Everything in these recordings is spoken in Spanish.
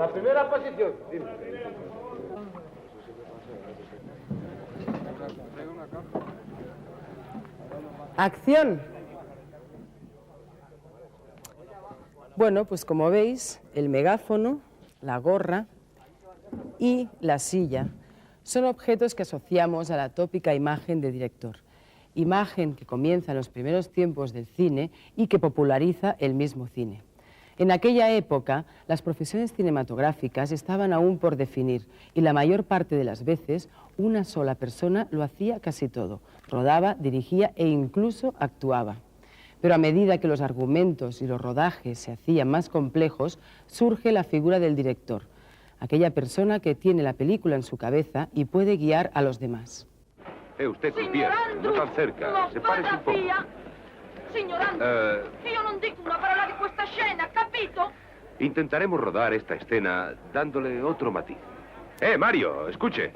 La primera posición. Dime. ¡Acción! Bueno, pues como veis, el megáfono, la gorra y la silla son objetos que asociamos a la tópica imagen de director. Imagen que comienza en los primeros tiempos del cine y que populariza el mismo cine. En aquella época, las profesiones cinematográficas estaban aún por definir y la mayor parte de las veces una sola persona lo hacía casi todo. Rodaba, dirigía e incluso actuaba. Pero a medida que los argumentos y los rodajes se hacían más complejos, surge la figura del director, aquella persona que tiene la película en su cabeza y puede guiar a los demás. Usted con pies, no tan cerca, sepárese un poco. Signor Andrews, io non dico una parola di questa scena, capito? Intentaremos rodar esta escena dándole otro matiz. Mario, escuche.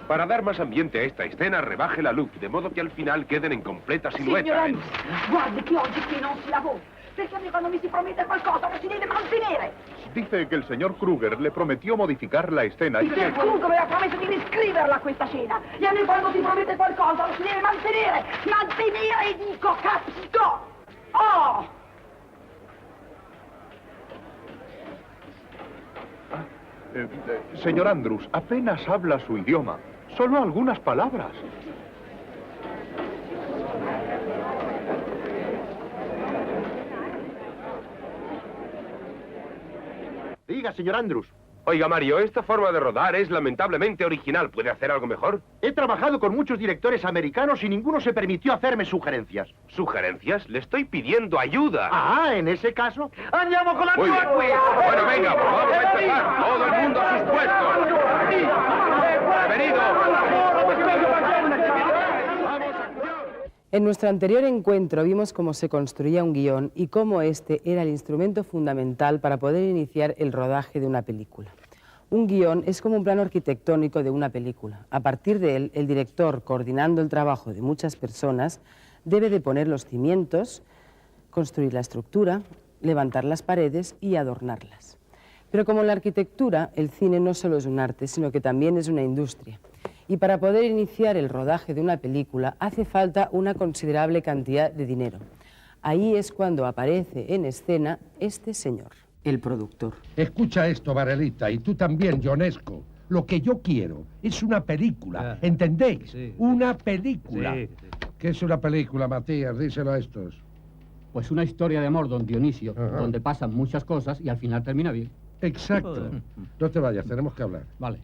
Para dar más ambiente a esta escena, rebaje la luz, de modo que al final queden en completa silueta. Signor Andrews, guardi che oggi qui non si lavora, perché a me quando mi si promette qualcosa lo si deve mantenere. Dice que el señor Kruger le prometió modificar la escena y Il que... signor Kruger mi ha promesso di riscriverla questa scena, e a me quando si promette qualcosa lo si deve mantenere. Mantenere, dico, capito? Oh! Señor Andrews, apenas habla su idioma. Solo algunas palabras. Diga, señor Andrews. Oiga, Mario, esta forma de rodar es lamentablemente original. ¿Puede hacer algo mejor? He trabajado con muchos directores americanos y ninguno se permitió hacerme sugerencias. ¿Sugerencias? Le estoy pidiendo ayuda. Ah, en ese caso... Andiamo con la Muy bien. Bueno, venga, pues vamos a empezar. Todo el mundo a sus puestos. Prevenido. En nuestro anterior encuentro vimos cómo se construía un guión y cómo este era el instrumento fundamental para poder iniciar el rodaje de una película. Un guión es como un plano arquitectónico de una película. A partir de él, el director, coordinando el trabajo de muchas personas, debe de poner los cimientos, construir la estructura, levantar las paredes y adornarlas. Pero como en la arquitectura, el cine no solo es un arte, sino que también es una industria. Y para poder iniciar el rodaje de una película hace falta una considerable cantidad de dinero. Ahí es cuando aparece en escena este señor, el productor. Escucha esto, Varelita, y tú también, Ionesco. Lo que yo quiero es una película, ¿entendéis? Sí. Una película. Sí. ¿Qué es una película, Matías? Díselo a estos. Pues una historia de amor, don Dionisio, Ajá. donde pasan muchas cosas y al final termina bien. Exacto. No te vayas, tenemos que hablar. Vale.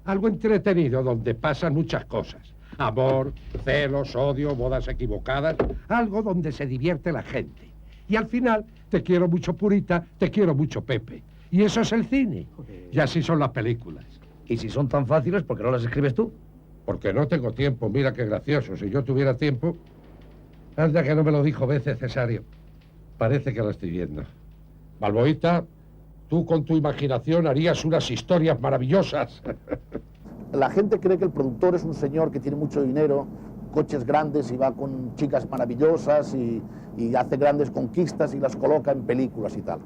Algo entretenido donde pasan muchas cosas. Amor, celos, odio, bodas equivocadas. Algo donde se divierte la gente. Y al final, te quiero mucho Purita, te quiero mucho Pepe. Y eso es el cine. Y así son las películas. Y si son tan fáciles, ¿por qué no las escribes tú? Porque no tengo tiempo. Mira qué gracioso. Si yo tuviera tiempo... Anda que no me lo dijo veces Cesario. Parece que lo estoy viendo. Balboita, tú con tu imaginación harías unas historias maravillosas. La gente cree que el productor es un señor que tiene mucho dinero, coches grandes y va con chicas maravillosas y hace grandes conquistas y las coloca en películas y tal.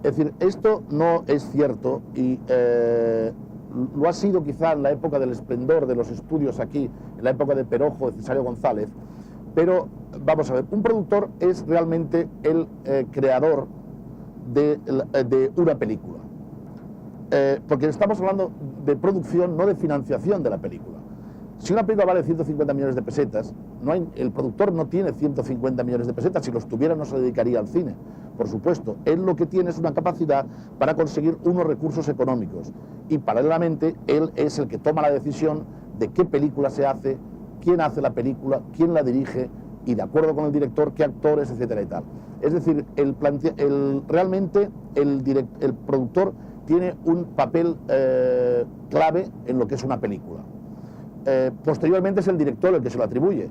Es decir, esto no es cierto y lo ha sido quizá en la época del esplendor de los estudios aquí, en la época de Perojo, de Cesario González, pero vamos a ver, un productor es realmente el creador de una película. Porque estamos hablando de producción, no de financiación de la película. Si una película vale 150 millones de pesetas, el productor no tiene 150 millones de pesetas, si los tuviera no se dedicaría al cine, por supuesto. Él lo que tiene es una capacidad para conseguir unos recursos económicos y paralelamente él es el que toma la decisión de qué película se hace, quién hace la película, quién la dirige y de acuerdo con el director, qué actores, etcétera y tal. Es decir, realmente el productor tiene un papel clave en lo que es una película. Posteriormente es el director el que se lo atribuye.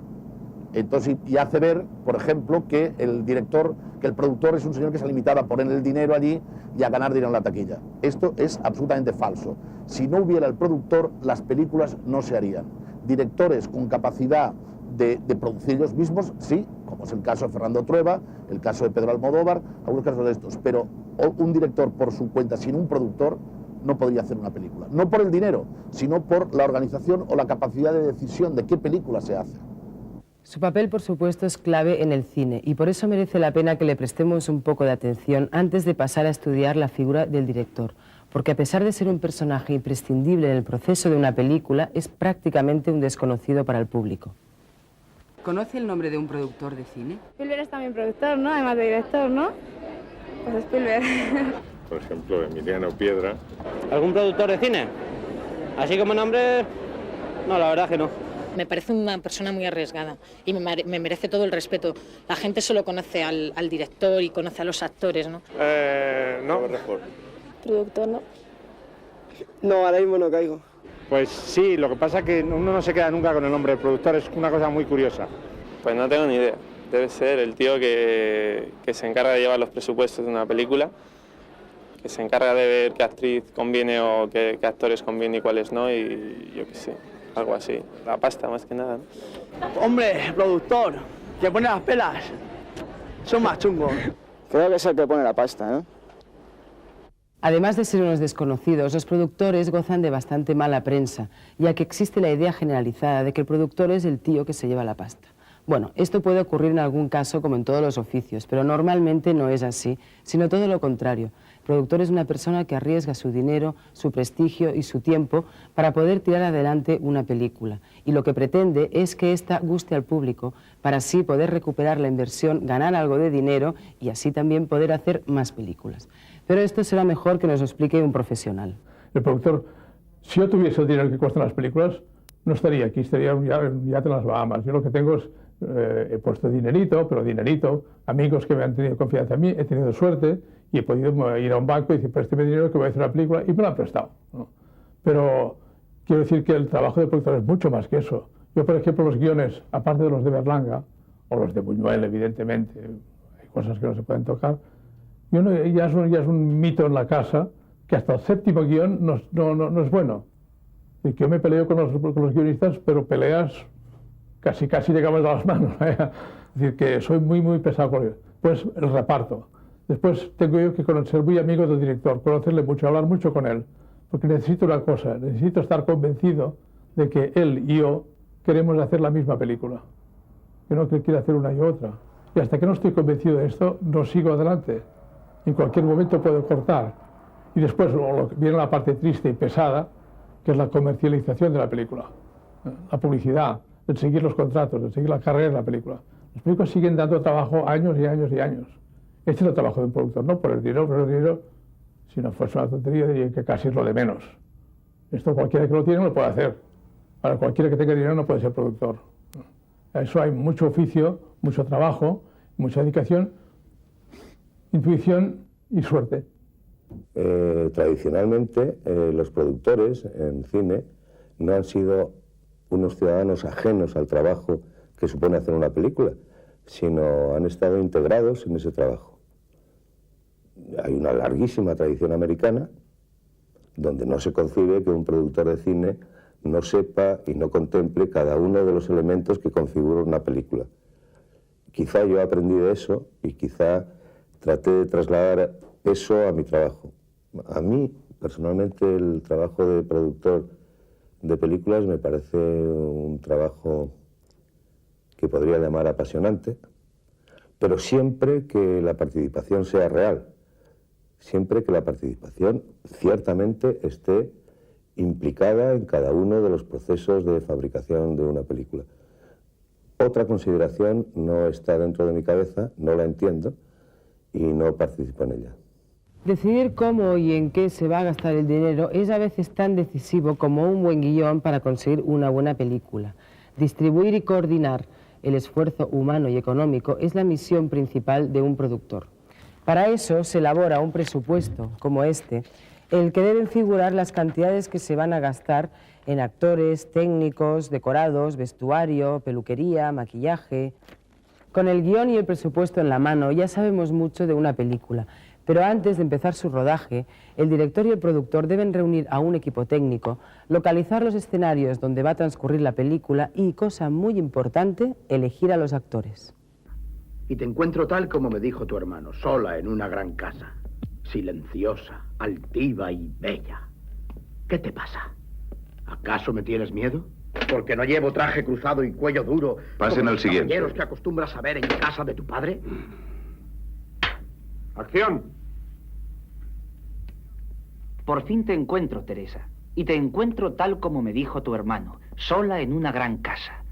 Entonces, y hace ver, por ejemplo, que el productor es un señor que se ha limitado a poner el dinero allí y a ganar dinero en la taquilla. Esto es absolutamente falso. Si no hubiera el productor, las películas no se harían. Directores con capacidad de producir ellos mismos, sí, como es el caso de Fernando Trueba, el caso de Pedro Almodóvar, algunos casos de estos, pero un director por su cuenta sin un productor no podría hacer una película. No por el dinero, sino por la organización o la capacidad de decisión de qué película se hace. Su papel, por supuesto, es clave en el cine y por eso merece la pena que le prestemos un poco de atención antes de pasar a estudiar la figura del director. Porque a pesar de ser un personaje imprescindible en el proceso de una película, es prácticamente un desconocido para el público. ¿Conoce el nombre de un productor de cine? Spielberg es también productor, ¿no? Además de director, ¿no? Pues Spielberg. Por ejemplo, Emiliano Piedra. ¿Algún productor de cine? Así como nombre, no, la verdad que no. Me parece una persona muy arriesgada y me merece todo el respeto. La gente solo conoce al director y conoce a los actores, ¿no? No. Productor, ¿no? No, ahora mismo no caigo. Pues sí, lo que pasa es que uno no se queda nunca con el nombre de productor, es una cosa muy curiosa. Pues no tengo ni idea. Debe ser el tío que se encarga de llevar los presupuestos de una película, que se encarga de ver qué actriz conviene o qué actores conviene y cuáles no, y yo qué sé, algo así. La pasta más que nada, ¿no? Hombre, productor, que pone las pelas. Son más chungos. Creo que es el que pone la pasta, ¿no? Además de ser unos desconocidos, los productores gozan de bastante mala prensa, ya que existe la idea generalizada de que el productor es el tío que se lleva la pasta. Bueno, esto puede ocurrir en algún caso como en todos los oficios, pero normalmente no es así, sino todo lo contrario. El productor es una persona que arriesga su dinero, su prestigio y su tiempo para poder tirar adelante una película. Y lo que pretende es que ésta guste al público, para así poder recuperar la inversión, ganar algo de dinero y así también poder hacer más películas. Pero esto será mejor que nos lo explique un profesional. El productor, si yo tuviese el dinero que cuestan las películas, no estaría aquí, estaría ya en las Bahamas. Yo lo que tengo es, he puesto dinerito, pero dinerito, amigos que me han tenido confianza en mí, he tenido suerte y he podido ir a un banco y decir, présteme dinero que voy a hacer una película, y me lo han prestado, ¿no? Pero quiero decir que el trabajo del productor es mucho más que eso. Yo, por ejemplo, los guiones, aparte de los de Berlanga, o los de Buñuel, evidentemente, hay cosas que no se pueden tocar, ya es un mito en la casa que hasta el séptimo guión no es bueno. Y que yo me peleo con los guionistas, pero peleas casi llegamos a las manos. Es decir, que soy muy pesado con ellos. Pues el reparto. Después tengo yo que ser muy amigo del director, conocerle mucho, hablar mucho con él. Porque necesito una cosa, necesito estar convencido de que él y yo queremos hacer la misma película. Que no que quiere hacer una y otra. Y hasta que no estoy convencido de esto, no sigo adelante. En cualquier momento puedo cortar. Y después viene la parte triste y pesada, que es la comercialización de la película. La publicidad, el seguir los contratos, el seguir la carrera de la película. Las películas siguen dando trabajo años y años y años. Este es el trabajo de un productor, no por el dinero, si no fuese una tontería, diría que casi es lo de menos. Esto cualquiera que lo tiene lo puede hacer. Ahora, cualquiera que tenga dinero no puede ser productor. A eso hay mucho oficio, mucho trabajo, mucha dedicación, intuición y suerte. Tradicionalmente, los productores en cine no han sido unos ciudadanos ajenos al trabajo que supone hacer una película, sino han estado integrados en ese trabajo. Hay una larguísima tradición americana donde no se concibe que un productor de cine no sepa y no contemple cada uno de los elementos que configuran una película. Quizá yo aprendí de eso y quizá traté de trasladar eso a mi trabajo. A mí, personalmente, el trabajo de productor de películas me parece un trabajo que podría llamar apasionante, pero siempre que la participación sea real, siempre que la participación ciertamente esté implicada en cada uno de los procesos de fabricación de una película. Otra consideración no está dentro de mi cabeza, no la entiendo y no participo en ella. Decidir cómo y en qué se va a gastar el dinero es a veces tan decisivo como un buen guión para conseguir una buena película. Distribuir y coordinar el esfuerzo humano y económico es la misión principal de un productor. Para eso se elabora un presupuesto como este, en el que deben figurar las cantidades que se van a gastar en actores, técnicos, decorados, vestuario, peluquería, maquillaje. Con el guión y el presupuesto en la mano ya sabemos mucho de una película, pero antes de empezar su rodaje, el director y el productor deben reunir a un equipo técnico, localizar los escenarios donde va a transcurrir la película y, cosa muy importante, elegir a los actores. Y te encuentro tal como me dijo tu hermano, sola en una gran casa. Silenciosa, altiva y bella. ¿Qué te pasa? ¿Acaso me tienes miedo? ¿Porque no llevo traje cruzado y cuello duro? Pasen como al los siguiente. caballeros que acostumbras a ver en casa de tu padre? ¡Acción! Por fin te encuentro, Teresa. Y te encuentro tal como me dijo tu hermano, sola en una gran casa,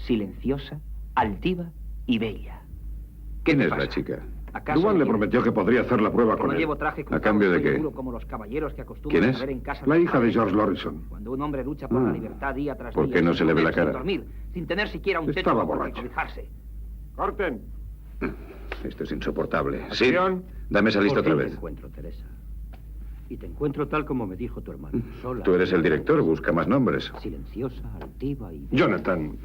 silenciosa, altiva y bella. ¿Quién es la chica? ¿Acaso Duan me le llevo- prometió que podría hacer la prueba Que con no él. llevo traje ¿A cruzado cambio de y cuello qué? duro como los caballeros que acostumbran ¿Quién a es? ver en casa La de hija de George Lorison. Cuando un hombre lucha por la libertad día tras ¿Por día, qué no sin se le ve la comer, sin cara? dormir, sin tener siquiera un techo Estaba bajo el que borracho. cobijarse. ¡Corten! Esto es insoportable. Sí. Acción. Dame esa lista Por otra fin vez. te encuentro, Teresa. Y te encuentro tal como me dijo tu hermano. Sola. Tú eres el director, busca más nombres. Silenciosa, altiva y... Jonathan,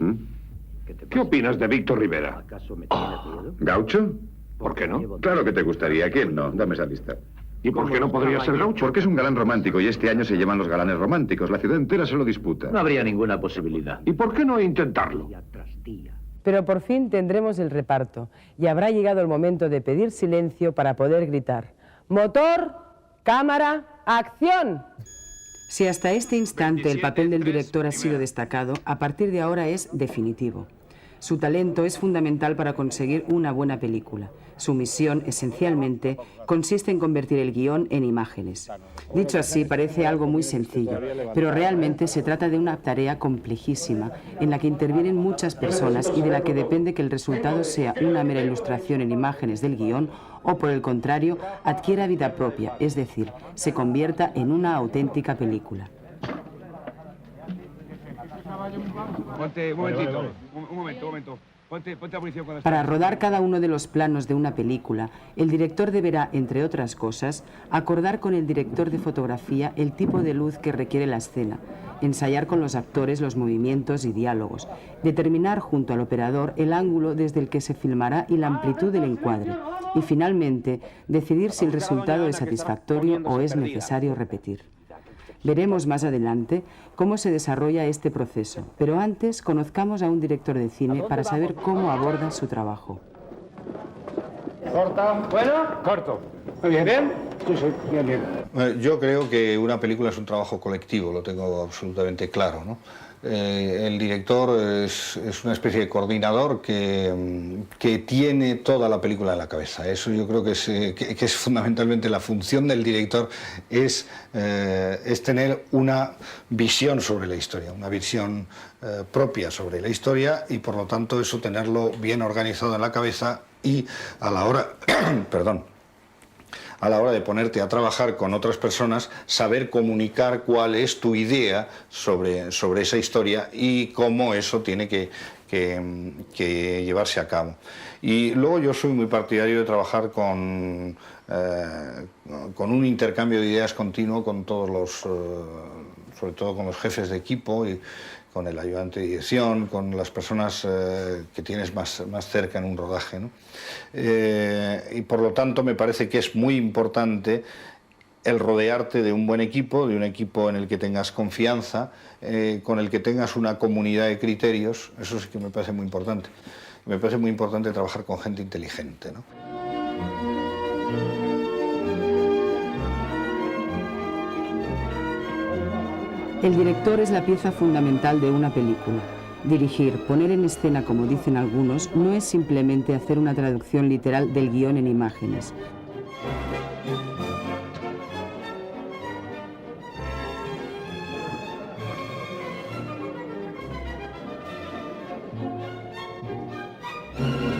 ¿Qué te ¿qué opinas de Víctor Rivera? ¿Acaso me tienes miedo? ¿Gaucho? ¿Por qué no? Claro que te gustaría. ¿Quién no? Dame esa lista. ¿Y por qué no podría ser gaucho? Porque es un galán romántico y este año se llevan los galanes románticos. La ciudad entera se lo disputa. No habría ninguna posibilidad. ¿Y por qué no intentarlo? Pero por fin tendremos el reparto y habrá llegado el momento de pedir silencio para poder gritar: ¡motor, cámara, acción! Si hasta este instante el papel del director ha sido destacado, a partir de ahora es definitivo. Su talento es fundamental para conseguir una buena película. Su misión, esencialmente, consiste en convertir el guión en imágenes. Dicho así, parece algo muy sencillo, pero realmente se trata de una tarea complejísima, en la que intervienen muchas personas y de la que depende que el resultado sea una mera ilustración en imágenes del guión o, por el contrario, adquiera vida propia, es decir, se convierta en una auténtica película. Ponte, un momentito, un momento. Ponte a posición cuando Para rodar cada uno de los planos de una película, el director deberá, entre otras cosas, acordar con el director de fotografía el tipo de luz que requiere la escena, ensayar con los actores los movimientos y diálogos, determinar junto al operador el ángulo desde el que se filmará y la amplitud del encuadre, y finalmente decidir si el resultado es satisfactorio o es necesario repetir. Veremos más adelante cómo se desarrolla este proceso, pero antes conozcamos a un director de cine para saber cómo aborda su trabajo. Corta. Bueno. Corto. Muy bien. ¿Bien? Sí, bien. Yo creo que una película es un trabajo colectivo, lo tengo absolutamente claro, ¿no? El director es una especie de coordinador que tiene toda la película en la cabeza. Eso yo creo que es fundamentalmente la función del director, es tener una visión sobre la historia, una visión propia sobre la historia y por lo tanto eso tenerlo bien organizado en la cabeza y a la hora, a la hora de ponerte a trabajar con otras personas, saber comunicar cuál es tu idea sobre esa historia y cómo eso tiene que llevarse a cabo. Y luego yo soy muy partidario de trabajar con un intercambio de ideas continuo con todos los, sobre todo con los jefes de equipo y con el ayudante de dirección, con las personas que tienes más cerca en un rodaje, ¿no? Y por lo tanto me parece que es muy importante el rodearte de un buen equipo, de un equipo en el que tengas confianza, con el que tengas una comunidad de criterios. Eso sí que me parece muy importante. Me parece muy importante trabajar con gente inteligente, ¿no? El director es la pieza fundamental de una película. Dirigir, poner en escena, como dicen algunos, no es simplemente hacer una traducción literal del guión en imágenes.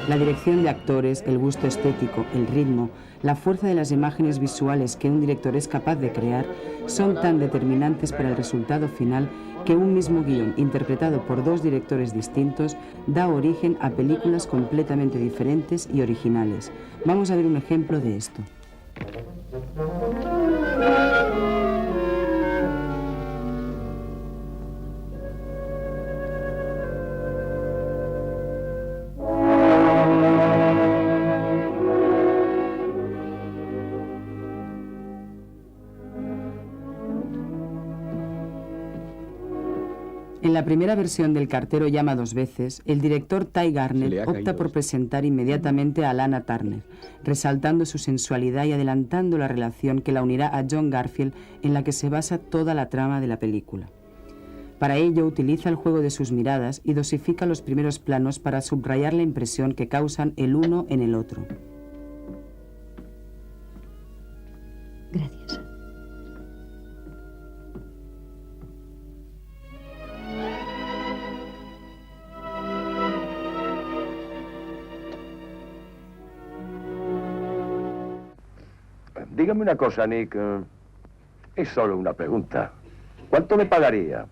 La dirección de actores, el gusto estético, el ritmo, la fuerza de las imágenes visuales que un director es capaz de crear son tan determinantes para el resultado final que un mismo guión, interpretado por dos directores distintos, da origen a películas completamente diferentes y originales. Vamos a ver un ejemplo de esto. En la primera versión del Cartero llama dos veces, el director Ty Garner opta por presentar inmediatamente a Lana Turner, resaltando su sensualidad y adelantando la relación que la unirá a John Garfield, en la que se basa toda la trama de la película. Para ello utiliza el juego de sus miradas y dosifica los primeros planos para subrayar la impresión que causan el uno en el otro. Gracias. Dígame una cosa, Nick. Es solo una pregunta. ¿Cuánto me pagaría?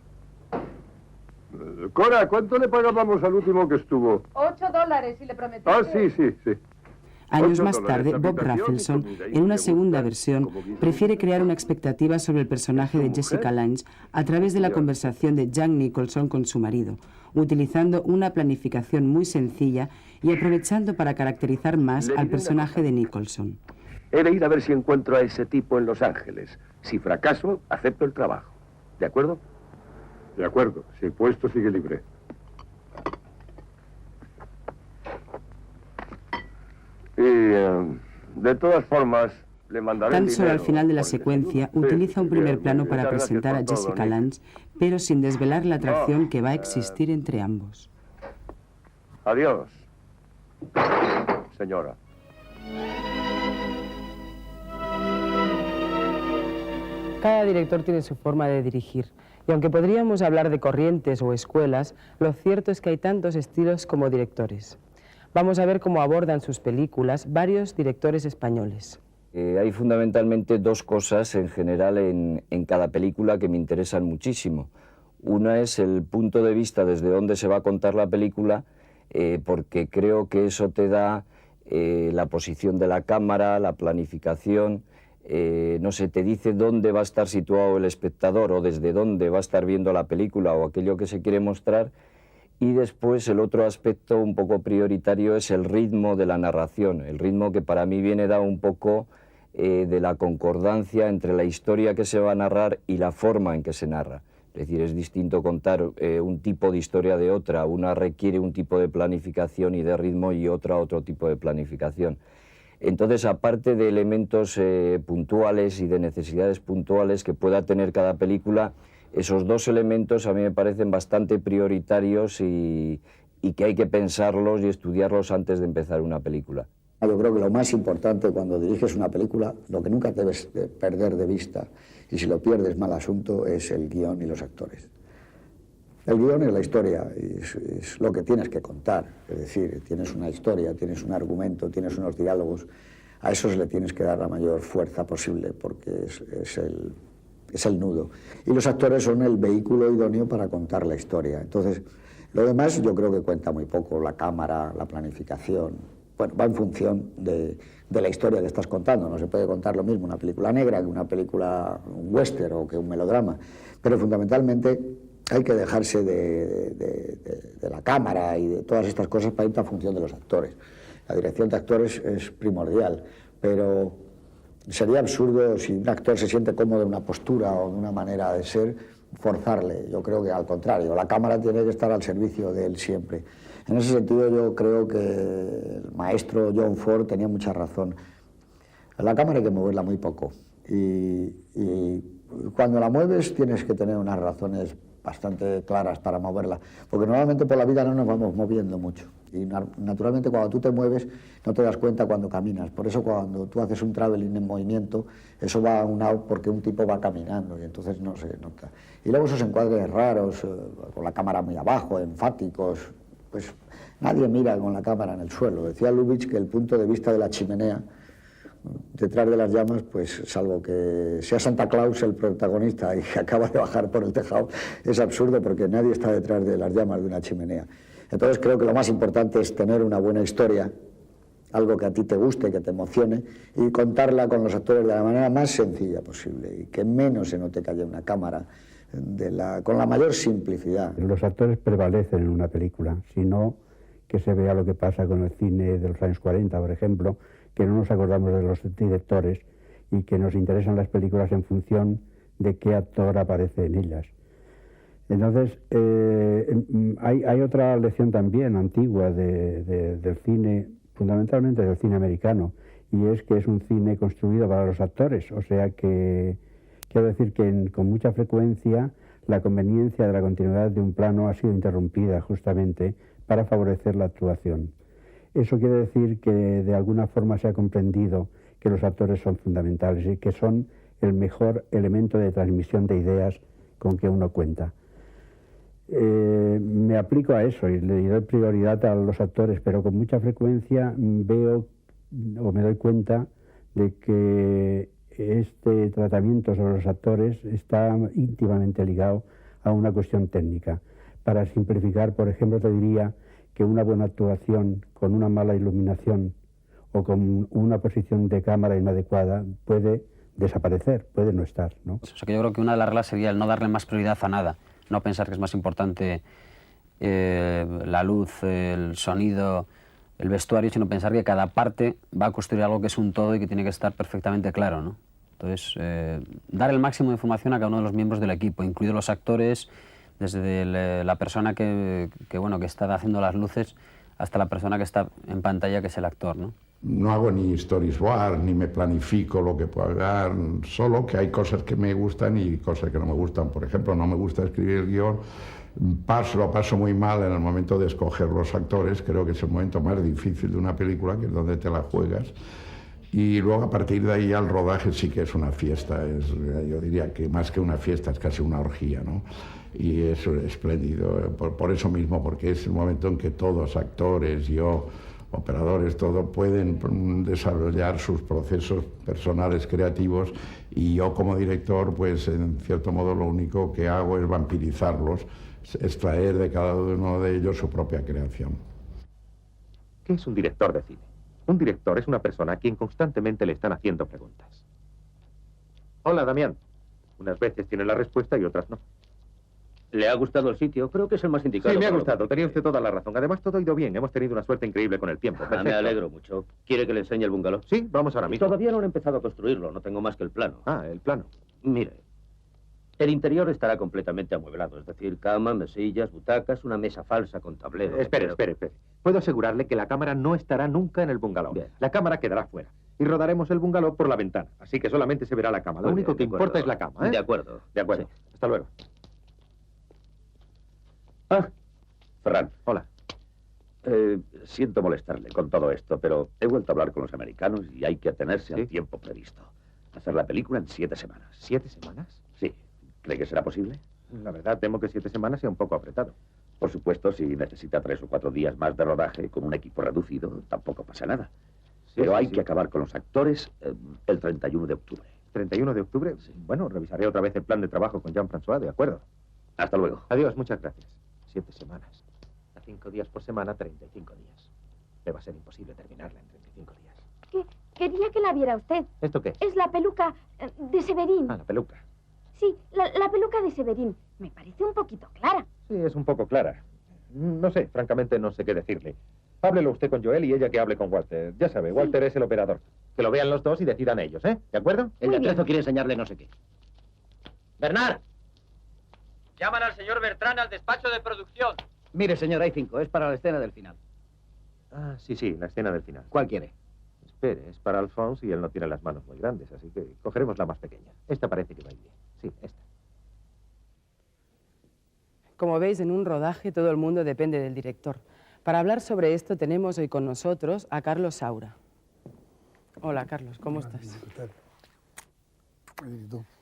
Cora, ¿cuánto le pagábamos al último que estuvo? $8 y le prometí. Ah, sí. Años más tarde, Bob Rafelson, en una segunda versión, prefiere crear una expectativa sobre el personaje de Jessica Lange a través de la conversación de Jack Nicholson con su marido, utilizando una planificación muy sencilla y aprovechando para caracterizar más al personaje de Nicholson. He de ir a ver si encuentro a ese tipo en Los Ángeles. Si fracaso, acepto el trabajo. ¿De acuerdo? De acuerdo. Si el puesto sigue libre. Y, de todas formas, le mandaré Tan el solo al dinero final de la por secuencia desayuno. utiliza un primer plano para Muchas presentar a gracias por todo, Jessica Nick. Lange, pero sin desvelar la atracción que va a existir entre ambos. Adiós, señora. Cada director tiene su forma de dirigir, y aunque podríamos hablar de corrientes o escuelas, lo cierto es que hay tantos estilos como directores. Vamos a ver cómo abordan sus películas varios directores españoles. Hay fundamentalmente dos cosas en general en cada película que me interesan muchísimo. Una es el punto de vista desde donde se va a contar la película, porque creo que eso te da la posición de la cámara, la planificación, no sé, te dice dónde va a estar situado el espectador o desde dónde va a estar viendo la película o aquello que se quiere mostrar. Y después el otro aspecto un poco prioritario es el ritmo de la narración, el ritmo que para mí viene dado un poco de la concordancia entre la historia que se va a narrar y la forma en que se narra. Es decir, es distinto contar un tipo de historia de otra, una requiere un tipo de planificación y de ritmo y otra otro tipo de planificación. Entonces, aparte de elementos puntuales y de necesidades puntuales que pueda tener cada película, esos dos elementos a mí me parecen bastante prioritarios y que hay que pensarlos y estudiarlos antes de empezar una película. Yo creo que lo más importante cuando diriges una película, lo que nunca debes perder de vista, y si lo pierdes mal asunto, es el guión y los actores. El guión es la historia, es lo que tienes que contar, es decir, tienes una historia, tienes un argumento, tienes unos diálogos, a eso se le tienes que dar la mayor fuerza posible, porque es el nudo. Y los actores son el vehículo idóneo para contar la historia. Entonces, lo demás yo creo que cuenta muy poco, la cámara, la planificación. Bueno, va en función de la historia que estás contando. No se puede contar lo mismo una película negra que una película western o que un melodrama. Pero fundamentalmente hay que dejarse de la cámara y de todas estas cosas para ir a función de los actores. La dirección de actores es primordial, pero sería absurdo si un actor se siente cómodo en una postura o en una manera de ser, forzarle. Yo creo que al contrario, la cámara tiene que estar al servicio de él siempre. En ese sentido yo creo que el maestro John Ford tenía mucha razón. La cámara hay que moverla muy poco y cuando la mueves tienes que tener unas razones bastante claras para moverla, porque normalmente por la vida no nos vamos moviendo mucho y naturalmente cuando tú te mueves no te das cuenta cuando caminas. Por eso cuando tú haces un traveling en movimiento, eso va aunado porque un tipo va caminando y entonces no se nota. Y luego esos encuadres raros, con la cámara muy abajo, enfáticos, pues nadie mira con la cámara en el suelo. Decía Lubitsch que el punto de vista de la chimenea detrás de las llamas, pues salvo que sea Santa Claus el protagonista y que acaba de bajar por el tejado, es absurdo porque nadie está detrás de las llamas de una chimenea. Entonces creo que lo más importante es tener una buena historia, algo que a ti te guste, que te emocione, y contarla con los actores de la manera más sencilla posible y que menos se note que haya una cámara, con la mayor simplicidad. Los actores prevalecen en una película, sino que se vea lo que pasa con el cine de los años 40, por ejemplo, que no nos acordamos de los directores y que nos interesan las películas en función de qué actor aparece en ellas. Entonces, hay otra lección también antigua del cine, fundamentalmente del cine americano, y es que es un cine construido para los actores, o sea que quiero decir que con mucha frecuencia la conveniencia de la continuidad de un plano ha sido interrumpida justamente para favorecer la actuación. Eso quiere decir que de alguna forma se ha comprendido que los actores son fundamentales y que son el mejor elemento de transmisión de ideas con que uno cuenta. Me aplico a eso y le doy prioridad a los actores, pero con mucha frecuencia veo o me doy cuenta de que este tratamiento sobre los actores está íntimamente ligado a una cuestión técnica. Para simplificar, por ejemplo, te diría que una buena actuación con una mala iluminación o con una posición de cámara inadecuada puede desaparecer, puede no estar, ¿no? O sea que yo creo que una de las reglas sería el no darle más prioridad a nada, no pensar que es más importante la luz, el sonido, el vestuario, sino pensar que cada parte va a construir algo que es un todo y que tiene que estar perfectamente claro, ¿no? Entonces, dar el máximo de información a cada uno de los miembros del equipo, incluidos los actores, desde la persona que está haciendo las luces hasta la persona que está en pantalla, que es el actor, ¿no? No hago ni storyboard, ni me planifico lo que puedo hacer, solo que hay cosas que me gustan y cosas que no me gustan. Por ejemplo, no me gusta escribir el guión, lo paso muy mal en el momento de escoger los actores, creo que es el momento más difícil de una película, que es donde te la juegas. Y luego a partir de ahí al rodaje sí que es una fiesta, yo diría que más que una fiesta es casi una orgía, ¿no? Y es espléndido, por eso mismo, porque es el momento en que todos, actores, yo, operadores, todo, pueden desarrollar sus procesos personales creativos y yo como director, pues en cierto modo lo único que hago es vampirizarlos, extraer de cada uno de ellos su propia creación. ¿Qué es un director de cine? Un director es una persona a quien constantemente le están haciendo preguntas. Hola, Damián. Unas veces tiene la respuesta y otras no. ¿Le ha gustado el sitio? Creo que es el más indicado. Sí, me ha gustado. Tenía usted toda la razón. Además, todo ha ido bien. Hemos tenido una suerte increíble con el tiempo. Me alegro mucho. ¿Quiere que le enseñe el bungalow? Sí, vamos ahora mismo. Todavía no he empezado a construirlo. No tengo más que el plano. Ah, el plano. Mire, el interior estará completamente amueblado. Es decir, cama, mesillas, butacas, una mesa falsa con tablero. Espere. Puedo asegurarle que la cámara no estará nunca en el bungalow. Bien. La cámara quedará fuera. Y rodaremos el bungalow por la ventana. Así que solamente se verá la cama. Lo único que importa es la cama, ¿eh? De acuerdo. De acuerdo. Sí. Hasta luego. Ah, Ferran. Hola. Siento molestarle con todo esto, pero he vuelto a hablar con los americanos y hay que atenerse al tiempo previsto. Hacer la película en 7 semanas. ¿7 semanas? Sí. ¿Cree que será posible? La verdad, temo que 7 semanas sea un poco apretado. Por supuesto, si necesita 3 o 4 días más de rodaje con un equipo reducido, tampoco pasa nada. Pero hay que acabar con los actores el 31 de octubre. ¿31 de octubre? Sí. Bueno, revisaré otra vez el plan de trabajo con Jean-François, de acuerdo. Hasta luego. Adiós, muchas gracias. 7 semanas. A 5 días por semana, 35 días. Le va a ser imposible terminarla en 35 días. Quería que la viera usted. ¿Esto qué? Es la peluca de Severín. Ah, la peluca. Sí, la peluca de Severín. Me parece un poquito clara. Sí, es un poco clara. No sé, francamente no sé qué decirle. Háblelo usted con Joel y ella que hable con Walter. Ya sabe, Walter es el operador. Que lo vean los dos y decidan ellos, ¿eh? ¿De acuerdo? El de atrezo quiere enseñarle no sé qué. ¡Bernard! Llaman al señor Bertrán al despacho de producción. Mire, señor, hay 5. Es para la escena del final. Ah, sí, la escena del final. ¿Cuál quiere? Espere, es para Alphonse y él no tiene las manos muy grandes, así que cogeremos la más pequeña. Esta parece que va a ir bien. Sí, esta. Como veis, en un rodaje todo el mundo depende del director. Para hablar sobre esto tenemos hoy con nosotros a Carlos Saura. Hola, Carlos, ¿cómo estás?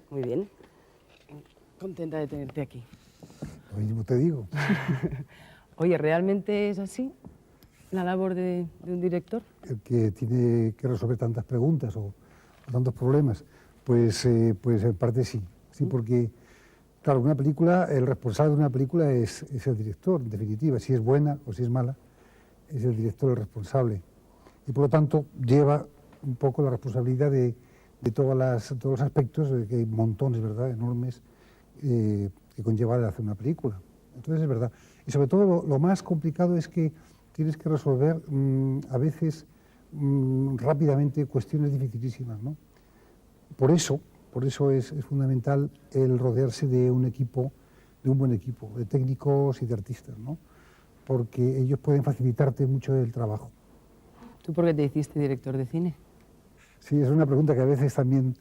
Muy bien. Contenta de tenerte aquí. Lo mismo te digo. Oye, ¿realmente es así la labor de un director? El que tiene que resolver tantas preguntas o tantos problemas, pues en parte sí. Sí, porque, claro, una película, el responsable de una película es el director, en definitiva. Si es buena o si es mala, es el director el responsable. Y por lo tanto lleva un poco la responsabilidad de todos los aspectos, que hay montones, ¿verdad?, enormes, que conlleva el hacer una película. Entonces es verdad. Y sobre todo lo más complicado es que tienes que resolver a veces rápidamente cuestiones dificilísimas, ¿no? Por eso es fundamental el rodearse de un equipo un buen equipo, de técnicos y de artistas, ¿no? Porque ellos pueden facilitarte mucho el trabajo. ¿Tú por qué te hiciste director de cine? Sí, es una pregunta que a veces también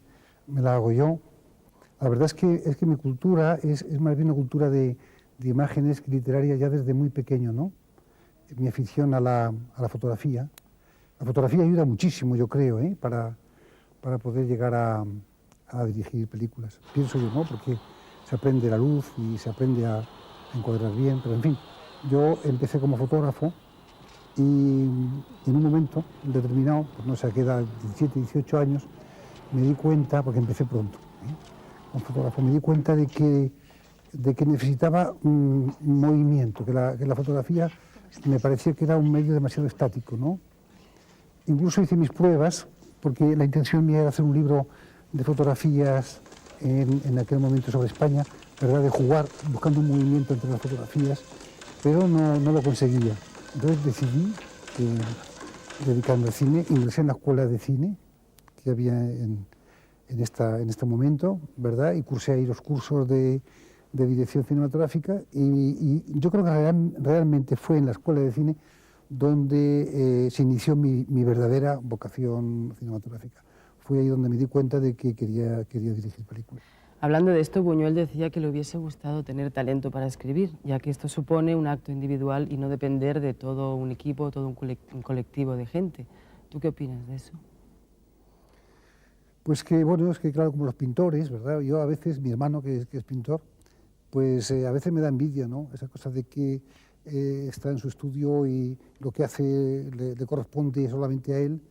me la hago yo. La verdad es que mi cultura es más bien una cultura de imágenes literaria ya desde muy pequeño, ¿no? Mi afición a la fotografía. La fotografía ayuda muchísimo, yo creo, para poder llegar a dirigir películas. Pienso yo, ¿no? Porque se aprende la luz y se aprende a encuadrar bien, pero en fin, yo empecé como fotógrafo y en un momento determinado, pues no sé a qué edad, 17, 18 años, me di cuenta, porque empecé pronto, como fotógrafo, me di cuenta de que necesitaba un movimiento, que la fotografía me parecía que era un medio demasiado estático, ¿no? Incluso hice mis pruebas, porque la intención mía era hacer un libro de fotografías en aquel momento sobre España, ¿verdad? De jugar, buscando un movimiento entre las fotografías, pero no lo conseguía. Entonces decidí dedicarme al cine, ingresé en la escuela de cine que había en este momento, ¿verdad? Y cursé ahí los cursos de dirección cinematográfica y yo creo que realmente fue en la escuela de cine donde se inició mi verdadera vocación cinematográfica. Fue ahí donde me di cuenta de que quería dirigir películas. Hablando de esto, Buñuel decía que le hubiese gustado tener talento para escribir, ya que esto supone un acto individual y no depender de todo un equipo, todo un colectivo de gente. ¿Tú qué opinas de eso? Pues que, bueno, es que claro, como los pintores, ¿verdad? Yo a veces, mi hermano que es pintor, pues a veces me da envidia, ¿no? Esa cosa de que está en su estudio y lo que hace le corresponde solamente a él.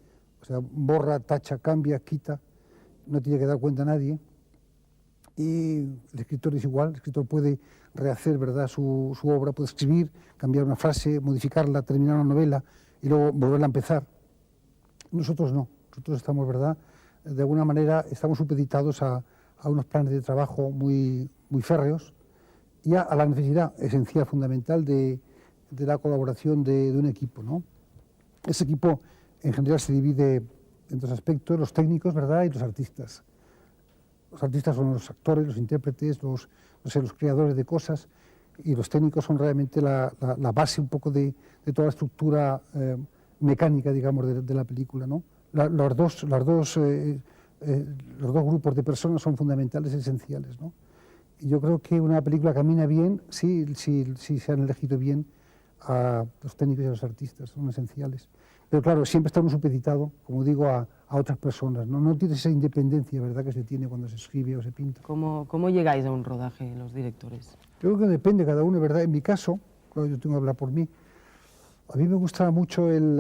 O sea, borra, tacha, cambia, quita, no tiene que dar cuenta a nadie. Y el escritor es igual, el escritor puede rehacer, ¿verdad?, su obra, puede escribir, cambiar una frase, modificarla, terminar una novela y luego volverla a empezar. Nosotros no, nosotros estamos, ¿verdad?, de alguna manera estamos supeditados a unos planes de trabajo muy férreos y a la necesidad esencial, fundamental de la colaboración de un equipo, ¿no? Ese equipo en general se divide en dos aspectos, los técnicos, ¿verdad?, y los artistas. Los artistas son los actores, los intérpretes, los creadores de cosas, y los técnicos son realmente la base un poco de toda la estructura mecánica, digamos, de la película, ¿no? Los dos grupos de personas son fundamentales, esenciales, ¿no? Y yo creo que una película camina bien si se han elegido bien a los técnicos y a los artistas, son esenciales. Pero claro, siempre está uno supeditado, como digo, a otras personas, ¿no? No tiene esa independencia, ¿verdad?, que se tiene cuando se escribe o se pinta. ¿Cómo llegáis a un rodaje los directores? Yo creo que depende cada uno, ¿verdad? En mi caso, claro, yo tengo que hablar por mí, a mí me gusta mucho el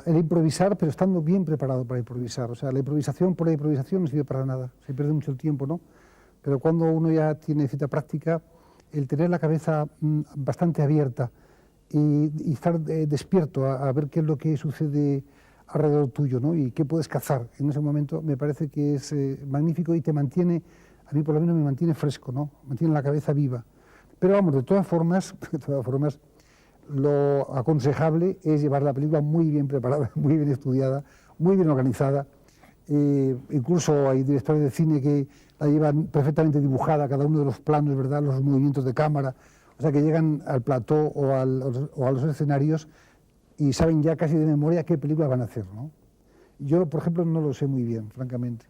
improvisar, pero estando bien preparado para improvisar. O sea, la improvisación por la improvisación no sirve para nada, se pierde mucho el tiempo, ¿no? Pero cuando uno ya tiene cierta práctica, el tener la cabeza bastante abierta y estar despierto a ver qué es lo que sucede alrededor tuyo, ¿no? Y qué puedes cazar en ese momento, me parece que es magnífico y te mantiene, a mí por lo menos me mantiene fresco, ¿no? Mantiene la cabeza viva. Pero vamos, de todas formas, lo aconsejable es llevar la película muy bien preparada, muy bien estudiada, muy bien organizada. Incluso hay directores de cine que la llevan perfectamente dibujada, cada uno de los planos, ¿verdad?, los movimientos de cámara. O sea, que llegan al plató o a los escenarios y saben ya casi de memoria qué película van a hacer, ¿no? Yo, por ejemplo, no lo sé muy bien, francamente.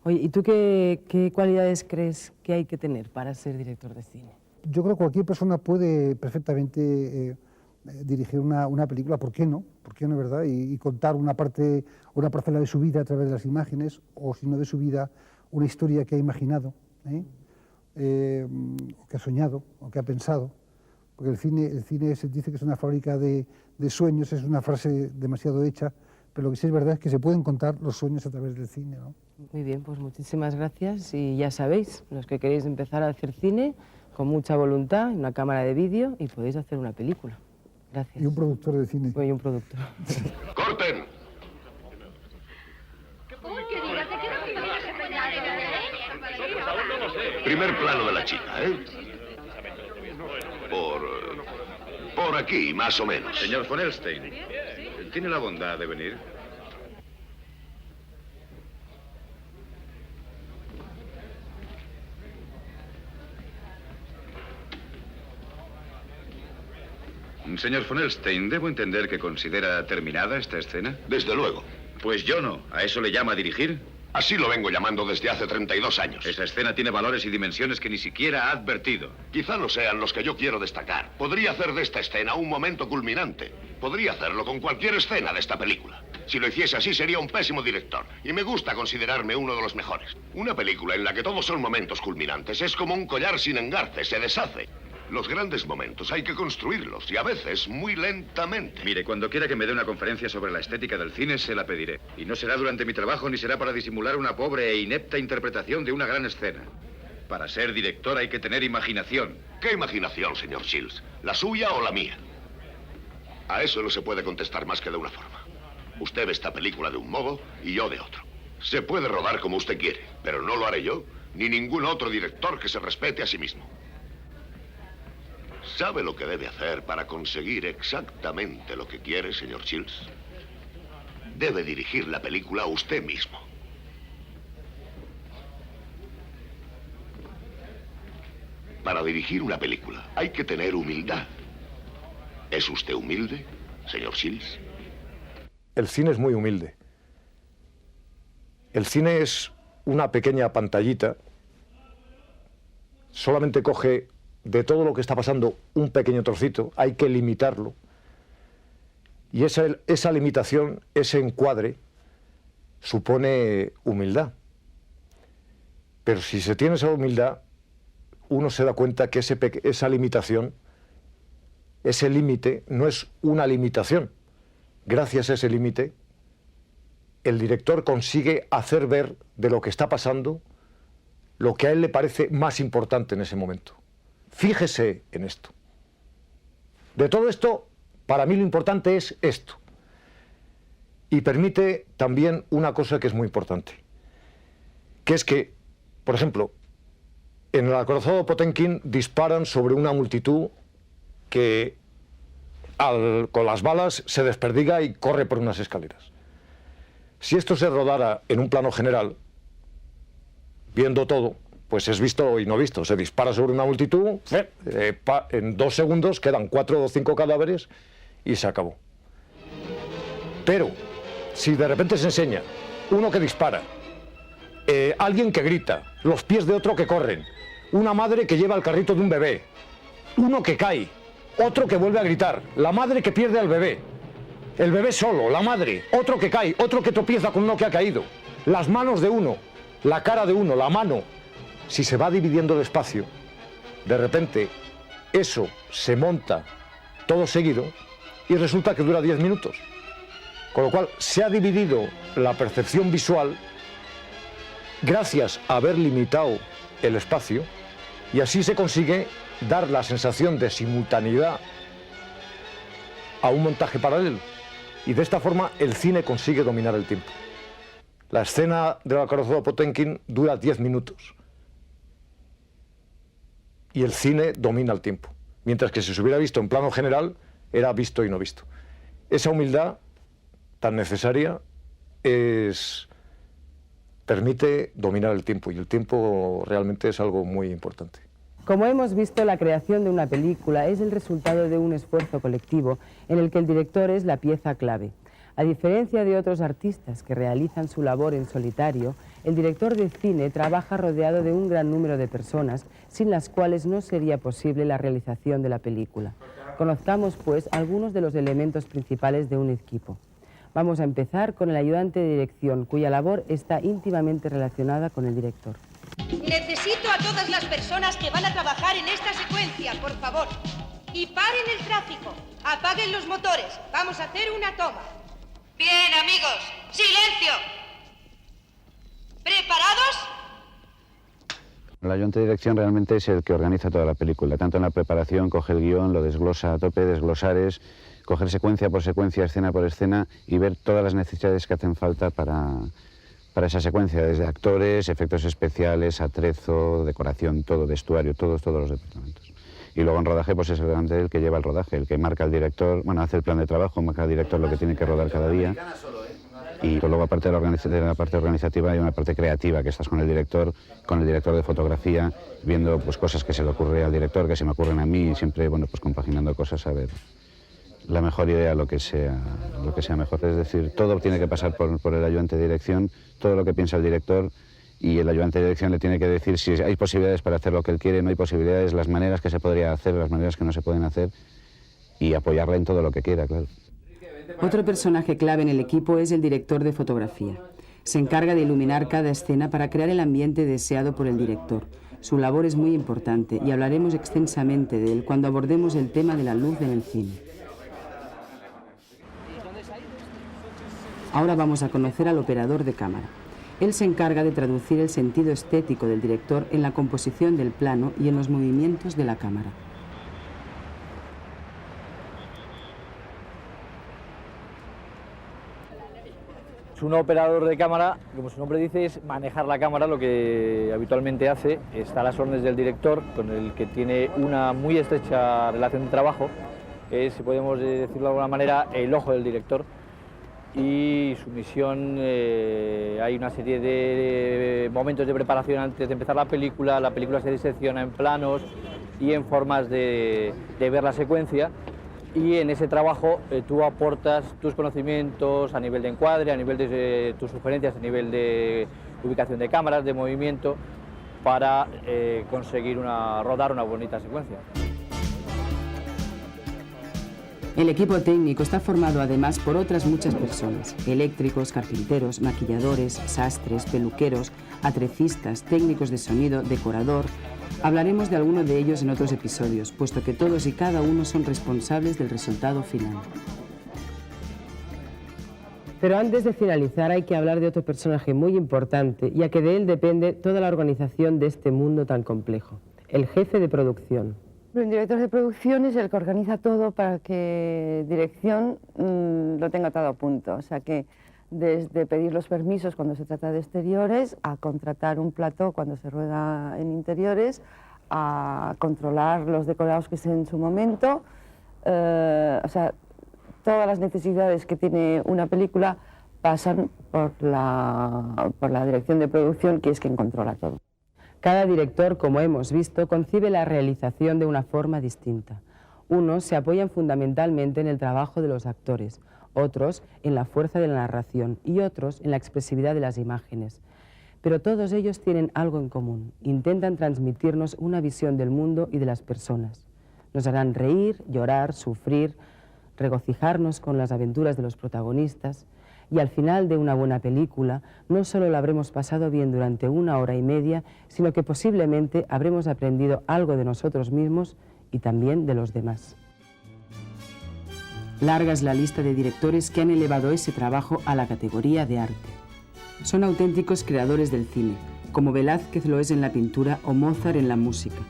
Oye, ¿y tú qué cualidades crees que hay que tener para ser director de cine? Yo creo que cualquier persona puede perfectamente dirigir una película, ¿por qué no? ¿Por qué no, verdad? Y contar una parcela de su vida a través de las imágenes, o si no de su vida, una historia que ha imaginado, o que ha soñado, o que ha pensado. Porque el cine se dice que es una fábrica de sueños, es una frase demasiado hecha, pero lo que sí es verdad es que se pueden contar los sueños a través del cine, ¿no? Muy bien, pues muchísimas gracias. Y ya sabéis, los que queréis empezar a hacer cine, con mucha voluntad, una cámara de vídeo, y podéis hacer una película. Gracias. Y un productor de cine. Y un productor. ¡Corten! Primer plano de la chica, ¿eh? Por aquí, más o menos. Señor von Elstein, ¿tiene la bondad de venir? Señor von Elstein, ¿debo entender que considera terminada esta escena? Desde luego. Pues yo no. ¿A eso le llama dirigir? Así lo vengo llamando desde hace 32 años. Esa escena tiene valores y dimensiones que ni siquiera ha advertido. Quizá no sean los que yo quiero destacar. Podría hacer de esta escena un momento culminante. Podría hacerlo con cualquier escena de esta película. Si lo hiciese así, sería un pésimo director. Y me gusta considerarme uno de los mejores. Una película en la que todos son momentos culminantes es como un collar sin engarce, se deshace. Los grandes momentos hay que construirlos, y a veces muy lentamente. Mire, cuando quiera que me dé una conferencia sobre la estética del cine, se la pediré. Y no será durante mi trabajo ni será para disimular una pobre e inepta interpretación de una gran escena. Para ser director hay que tener imaginación. ¿Qué imaginación, señor Shields? ¿La suya o la mía? A eso no se puede contestar más que de una forma. Usted ve esta película de un modo y yo de otro. Se puede rodar como usted quiere, pero no lo haré yo, ni ningún otro director que se respete a sí mismo. ¿Sabe lo que debe hacer para conseguir exactamente lo que quiere, señor Shields? Debe dirigir la película usted mismo. Para dirigir una película hay que tener humildad. ¿Es usted humilde, señor Shields? El cine es muy humilde. El cine es una pequeña pantallita. Solamente coge de todo lo que está pasando un pequeño trocito, hay que limitarlo. Y esa limitación, ese encuadre, supone humildad. Pero si se tiene esa humildad, uno se da cuenta que esa limitación, ese límite, no es una limitación. Gracias a ese límite, el director consigue hacer ver de lo que está pasando lo que a él le parece más importante en ese momento. Fíjese en esto. De todo esto, para mí lo importante es esto. Y permite también una cosa que es muy importante, que es que, por ejemplo, en el acorazado Potemkin disparan sobre una multitud que con las balas se desperdiga y corre por unas escaleras. Si esto se rodara en un plano general, viendo todo, pues es visto y no visto. Se dispara sobre una multitud, en 2 segundos quedan 4 o 5 cadáveres y se acabó. Pero, si de repente se enseña uno que dispara, alguien que grita, los pies de otro que corren, una madre que lleva el carrito de un bebé, uno que cae, otro que vuelve a gritar, la madre que pierde al bebé, el bebé solo, la madre, otro que cae, otro que tropieza con uno que ha caído, las manos de uno, la cara de uno, la mano. Si se va dividiendo el espacio, de repente eso se monta todo seguido y resulta que dura 10 minutos. Con lo cual se ha dividido la percepción visual gracias a haber limitado el espacio, y así se consigue dar la sensación de simultaneidad a un montaje paralelo. Y de esta forma el cine consigue dominar el tiempo. La escena del acorazado Potemkin dura 10 minutos. Y el cine domina el tiempo. Mientras que si se hubiera visto en plano general, era visto y no visto. Esa humildad tan necesaria permite dominar el tiempo, y el tiempo realmente es algo muy importante. Como hemos visto, la creación de una película es el resultado de un esfuerzo colectivo en el que el director es la pieza clave. A diferencia de otros artistas que realizan su labor en solitario, el director de cine trabaja rodeado de un gran número de personas sin las cuales no sería posible la realización de la película. Conozcamos, pues, algunos de los elementos principales de un equipo. Vamos a empezar con el ayudante de dirección, cuya labor está íntimamente relacionada con el director. Necesito a todas las personas que van a trabajar en esta secuencia, por favor. Y paren el tráfico, apaguen los motores, vamos a hacer una toma. Bien, amigos, silencio. ¿Preparados? El ayudante de dirección realmente es el que organiza toda la película, tanto en la preparación, coge el guión, lo desglosa a tope, desglosar es coger secuencia por secuencia, escena por escena y ver todas las necesidades que hacen falta para esa secuencia, desde actores, efectos especiales, atrezo, decoración, todo, vestuario, todos los departamentos. Y luego en rodaje pues es el que lleva el rodaje, el que marca al director, bueno, hace el plan de trabajo, marca al director lo que tiene que rodar cada día. Y luego aparte de la parte organizativa hay una parte creativa, que estás con el director de fotografía, viendo pues cosas que se le ocurre al director, que se me ocurren a mí, y siempre, bueno, pues compaginando cosas a ver la mejor idea lo que sea mejor. Es decir, todo tiene que pasar por el ayudante de dirección, todo lo que piensa el director, y el ayudante de dirección le tiene que decir si hay posibilidades para hacer lo que él quiere, no hay posibilidades, las maneras que se podría hacer, las maneras que no se pueden hacer, y apoyarle en todo lo que quiera, claro. Otro personaje clave en el equipo es el director de fotografía. Se encarga de iluminar cada escena para crear el ambiente deseado por el director. Su labor es muy importante y hablaremos extensamente de él cuando abordemos el tema de la luz en el cine. Ahora vamos a conocer al operador de cámara. Él se encarga de traducir el sentido estético del director en la composición del plano y en los movimientos de la cámara. Un operador de cámara, como su nombre dice, es manejar la cámara, lo que habitualmente hace. Está a las órdenes del director, con el que tiene una muy estrecha relación de trabajo. Es, podemos decirlo de alguna manera, el ojo del director. Y su misión, hay una serie de momentos de preparación antes de empezar la película se disecciona en planos y en formas de ver la secuencia, y en ese trabajo tú aportas tus conocimientos a nivel de encuadre, a nivel de tus sugerencias, a nivel de ubicación de cámaras, de movimiento, para conseguir rodar una bonita secuencia. El equipo técnico está formado además por otras muchas personas: eléctricos, carpinteros, maquilladores, sastres, peluqueros, atrecistas, técnicos de sonido, decorador. Hablaremos de alguno de ellos en otros episodios, puesto que todos y cada uno son responsables del resultado final. Pero antes de finalizar hay que hablar de otro personaje muy importante, ya que de él depende toda la organización de este mundo tan complejo: el jefe de producción. El director de producción es el que organiza todo para que dirección lo tenga todo a punto. O sea que desde pedir los permisos cuando se trata de exteriores, a contratar un plató cuando se rueda en interiores, a controlar los decorados que estén en su momento. O sea, todas las necesidades que tiene una película pasan por la dirección de producción, que es quien controla todo. Cada director, como hemos visto, concibe la realización de una forma distinta. Unos se apoyan fundamentalmente en el trabajo de los actores, otros en la fuerza de la narración y otros en la expresividad de las imágenes. Pero todos ellos tienen algo en común: intentan transmitirnos una visión del mundo y de las personas. Nos harán reír, llorar, sufrir, regocijarnos con las aventuras de los protagonistas. Y al final de una buena película, no solo la habremos pasado bien durante 1 hora y media, sino que posiblemente habremos aprendido algo de nosotros mismos y también de los demás. Larga es la lista de directores que han elevado ese trabajo a la categoría de arte. Son auténticos creadores del cine, como Velázquez lo es en la pintura o Mozart en la música.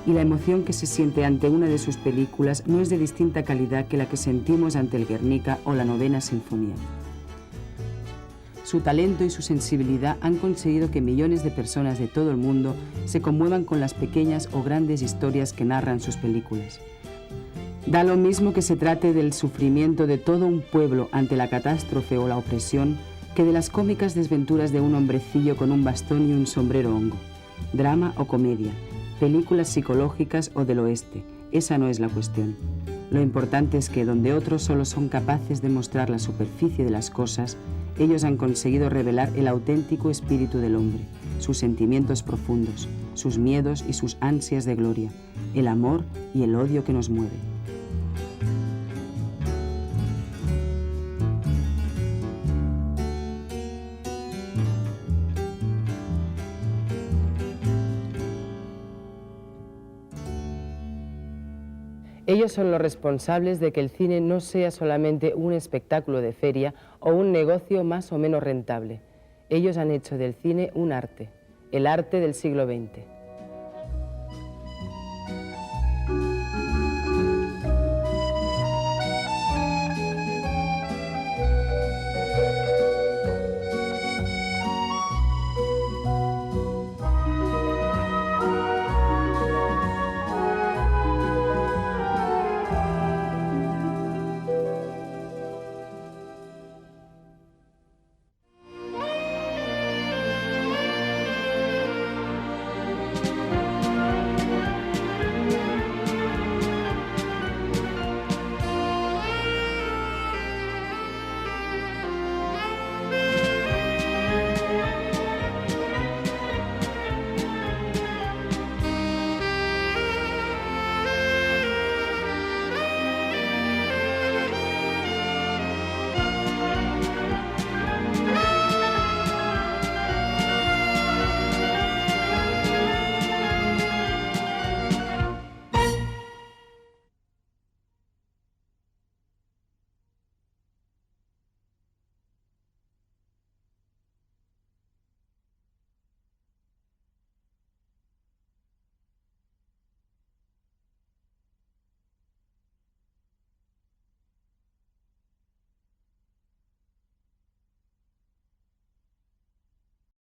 Y la emoción que se siente ante una de sus películas no es de distinta calidad que la que sentimos ante el Guernica o la Novena Sinfonía. Su talento y su sensibilidad han conseguido que millones de personas de todo el mundo se conmuevan con las pequeñas o grandes historias que narran sus películas. Da lo mismo que se trate del sufrimiento de todo un pueblo ante la catástrofe o la opresión, que de las cómicas desventuras de un hombrecillo con un bastón y un sombrero hongo. Drama o comedia, películas psicológicas o del oeste, esa no es la cuestión. Lo importante es que donde otros solo son capaces de mostrar la superficie de las cosas, ellos han conseguido revelar el auténtico espíritu del hombre, sus sentimientos profundos, sus miedos y sus ansias de gloria, el amor y el odio que nos mueve. Ellos son los responsables de que el cine no sea solamente un espectáculo de feria o un negocio más o menos rentable. Ellos han hecho del cine un arte, el arte del siglo XX.